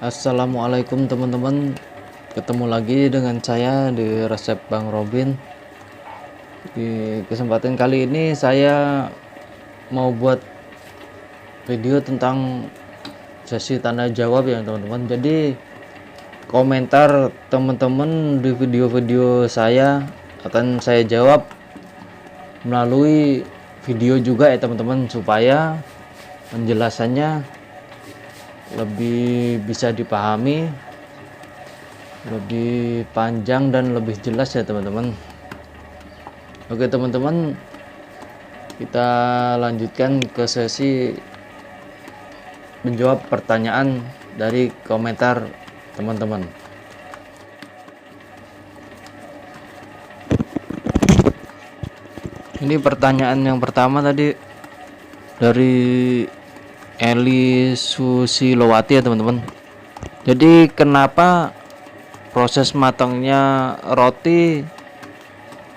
Assalamualaikum teman-teman, ketemu lagi dengan saya di resep Bang Robin. Di kesempatan kali ini saya mau buat video tentang sesi tanya jawab ya teman-teman. Jadi komentar teman-teman di video-video saya akan saya jawab melalui video juga ya teman-teman, supaya penjelasannya lebih bisa dipahami, lebih panjang dan lebih jelas ya teman-teman. Oke teman-teman, kita lanjutkan ke sesi menjawab pertanyaan dari komentar teman-teman. Ini pertanyaan yang pertama tadi dari Eli Susilowati ya teman-teman. Jadi kenapa proses matangnya roti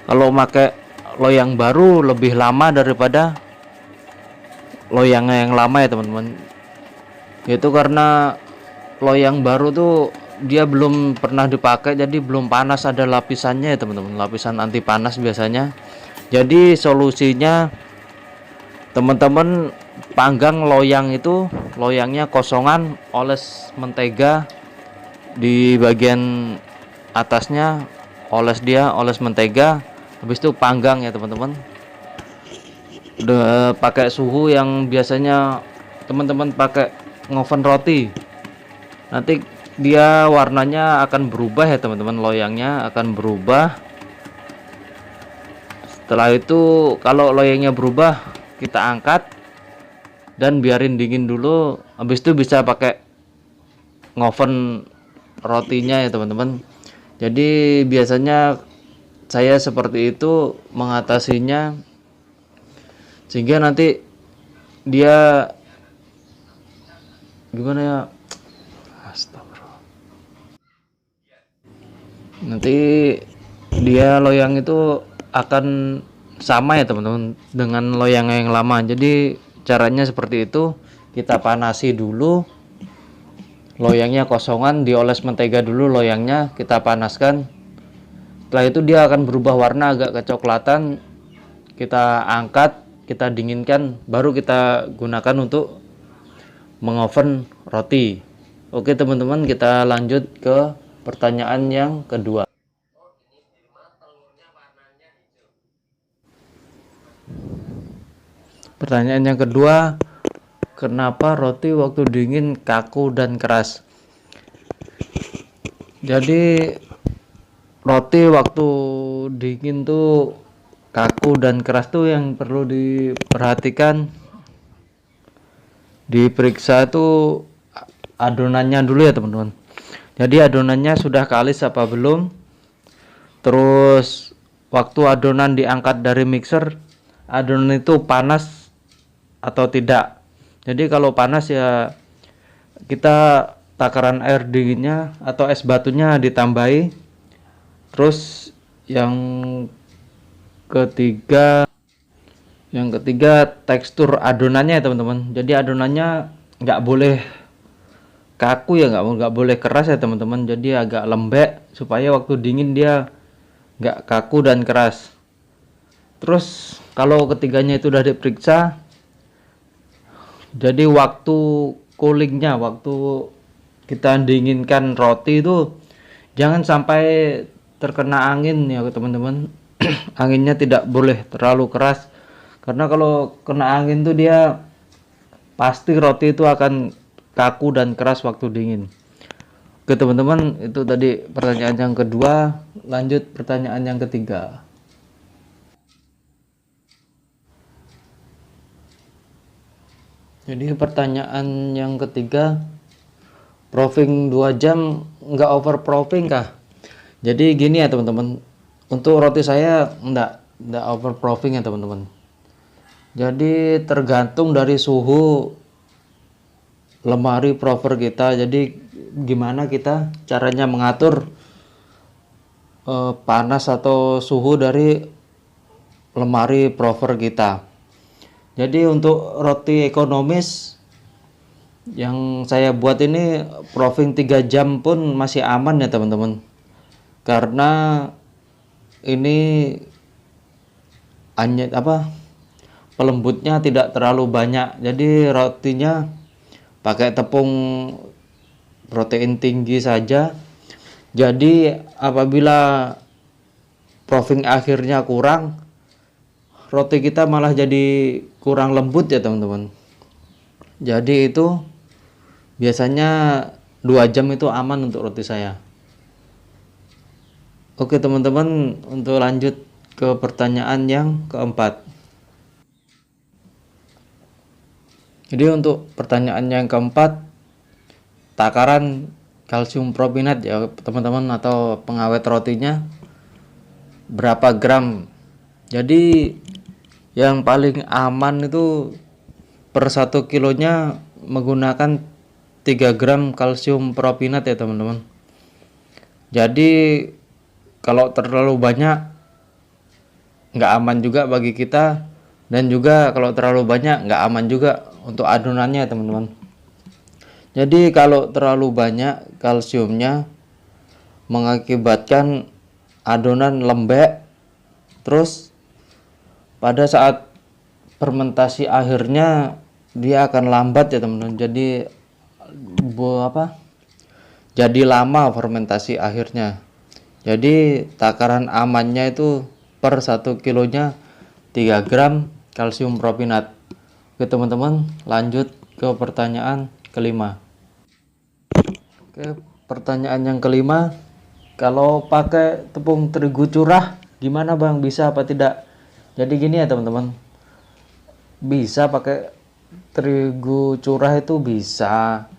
kalau pakai loyang baru lebih lama daripada loyang yang lama ya teman-teman? Itu karena loyang baru tuh dia belum pernah dipakai, jadi belum panas, ada lapisannya ya teman-teman, lapisan anti panas biasanya. Jadi solusinya teman-teman panggang loyang itu, loyangnya kosongan, oles mentega di bagian atasnya, oles mentega, habis itu panggang ya teman-teman. Udah pakai suhu yang biasanya teman-teman pakai ngoven roti, nanti dia warnanya akan berubah ya teman-teman, loyangnya akan berubah. Setelah itu kalau loyangnya berubah, kita angkat dan biarin dingin dulu, habis itu bisa pakai ngoven rotinya ya teman-teman. Jadi biasanya saya seperti itu mengatasinya, sehingga nanti dia gimana ya, astagfirullah, nanti dia loyang itu akan sama ya teman-teman dengan loyang yang lama. Jadi caranya seperti itu, kita panasi dulu loyangnya kosongan, dioles mentega dulu loyangnya, kita panaskan. Setelah itu dia akan berubah warna agak kecoklatan, kita angkat, kita dinginkan, baru kita gunakan untuk mengoven roti. Oke teman-teman, kita lanjut ke pertanyaan yang kedua. Pertanyaan yang kedua, kenapa roti waktu dingin kaku dan keras? Jadi roti waktu dingin tuh kaku dan keras tuh yang perlu diperhatikan, diperiksa tuh adonannya dulu ya teman-teman. Jadi adonannya sudah kalis apa belum, terus waktu adonan diangkat dari mixer, adonan itu panas atau tidak. Jadi kalau panas ya kita takaran air dinginnya atau es batunya ditambahi. Terus ketiga yang ketiga tekstur adonannya ya teman-teman. Jadi adonannya nggak boleh kaku ya, nggak boleh keras ya teman-teman. Jadi agak lembek supaya waktu dingin dia nggak kaku dan keras. Terus kalau ketiganya itu udah diperiksa, jadi waktu coolingnya, waktu kita dinginkan roti itu jangan sampai terkena angin ya teman-teman. Anginnya tidak boleh terlalu keras, karena kalau kena angin tuh dia pasti roti itu akan kaku dan keras waktu dingin. Oke teman-teman, itu tadi pertanyaan yang kedua. Lanjut pertanyaan yang ketiga. Jadi pertanyaan yang ketiga, proofing 2 jam nggak over proofing kah? Jadi gini ya teman-teman, untuk roti saya enggak over proofing ya teman-teman. Jadi tergantung dari suhu lemari prover kita. Jadi gimana kita caranya mengatur panas atau suhu dari lemari prover kita. Jadi untuk roti ekonomis Yang saya buat ini proofing 3 jam pun masih aman ya teman-teman, karena ini hanya pelembutnya tidak terlalu banyak, jadi rotinya pakai tepung protein tinggi saja. Jadi apabila proofing akhirnya kurang, roti kita malah jadi kurang lembut ya teman-teman. Jadi itu biasanya 2 jam itu aman untuk roti saya. Oke teman-teman, untuk lanjut ke pertanyaan yang keempat. Jadi untuk pertanyaan yang keempat, takaran kalsium propinat ya teman-teman, atau pengawet rotinya berapa gram. Jadi yang paling aman itu per 1 kilonya menggunakan 3 gram kalsium propinat ya teman-teman. Jadi kalau terlalu banyak nggak aman juga bagi kita, dan juga kalau terlalu banyak nggak aman juga untuk adonannya teman-teman. Jadi kalau terlalu banyak kalsiumnya mengakibatkan adonan lembek, terus pada saat fermentasi akhirnya dia akan lambat ya teman-teman. Jadi jadi lama fermentasi akhirnya. Jadi takaran amannya itu per 1 kilonya 3 gram kalsium propinat. Oke teman-teman, lanjut ke pertanyaan kelima. Oke, pertanyaan yang kelima, kalau pakai tepung terigu curah gimana Bang, bisa apa tidak? Jadi gini ya teman-teman, bisa pakai terigu curah itu bisa,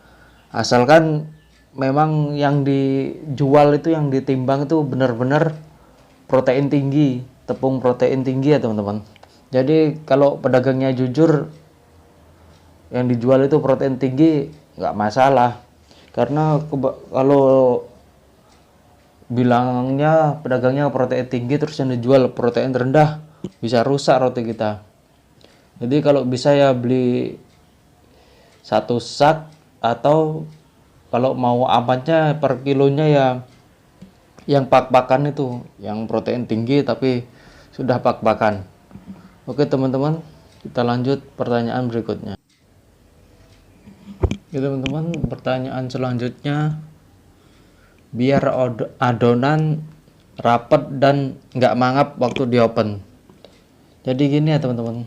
asalkan memang yang dijual itu, yang ditimbang itu benar-benar protein tinggi, tepung protein tinggi ya teman-teman. Jadi kalau pedagangnya jujur, yang dijual itu protein tinggi nggak masalah, karena kalau bilangnya pedagangnya protein tinggi terus yang dijual protein rendah, bisa rusak roti kita. Jadi kalau bisa ya beli 1 sak, atau kalau mau amannya per kilonya ya yang pak-pakan itu, yang protein tinggi tapi sudah pak-pakan. Oke teman-teman, kita lanjut pertanyaan berikutnya. Oke teman-teman, pertanyaan selanjutnya, biar adonan rapet dan nggak mangap waktu di oven. Jadi gini ya teman-teman,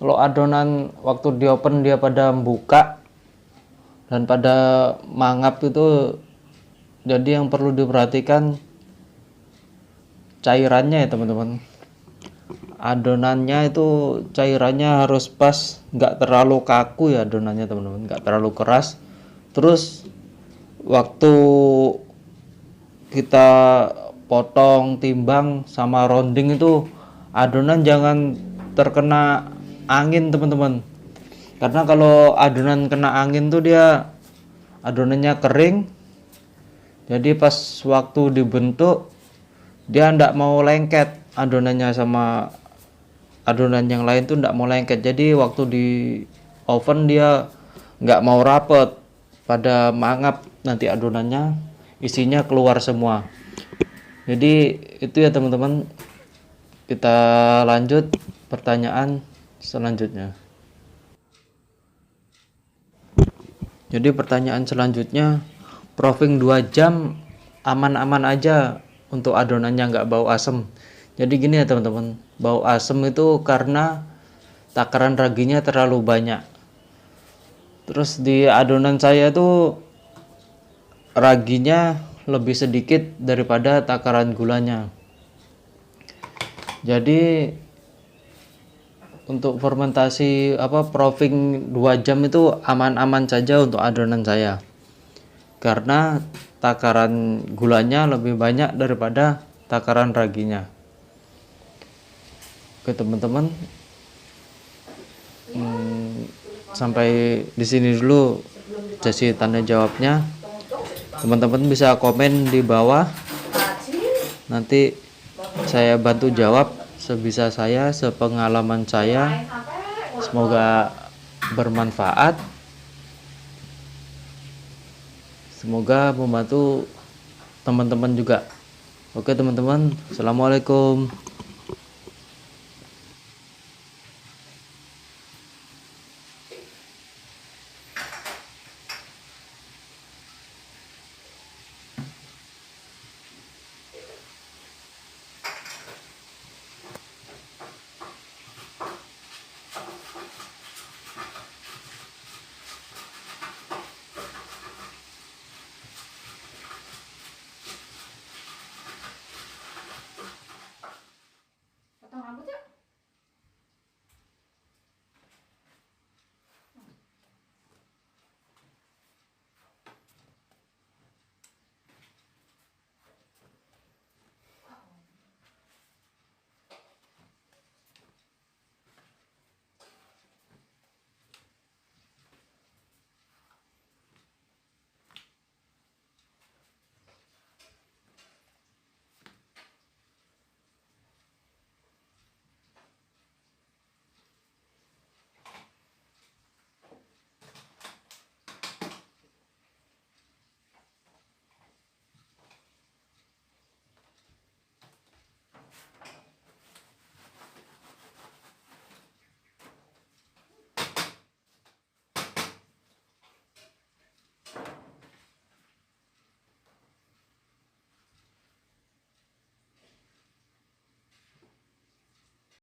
kalau adonan waktu di oven dia pada buka dan pada mangap itu, jadi yang perlu diperhatikan cairannya ya teman-teman. Adonannya itu cairannya harus pas, nggak terlalu kaku ya adonannya teman-teman, nggak terlalu keras. Terus waktu kita potong, timbang sama rounding itu, adonan jangan terkena angin teman-teman, karena kalau adonan kena angin tuh dia adonannya kering, jadi pas waktu dibentuk dia ndak mau lengket adonannya sama adonan yang lain tuh ndak mau lengket. Jadi waktu di oven dia nggak mau rapet, pada mangap nanti adonannya isinya keluar semua. Jadi itu ya teman-teman. Kita lanjut pertanyaan selanjutnya. Jadi pertanyaan selanjutnya, proofing 2 jam aman-aman aja untuk adonannya nggak bau asem. Jadi gini ya teman-teman, bau asem itu karena takaran raginya terlalu banyak. Terus di adonan saya tuh raginya lebih sedikit daripada takaran gulanya. Jadi untuk fermentasi proofing 2 jam itu aman-aman saja untuk adonan saya, karena takaran gulanya lebih banyak daripada takaran raginya. Oke teman-teman, sampai di sini dulu sesi tanda jawabnya. Teman-teman bisa komen di bawah, nanti saya bantu jawab sebisa saya, sepengalaman saya. Semoga bermanfaat. Semoga membantu teman-teman juga. Oke teman-teman, assalamualaikum.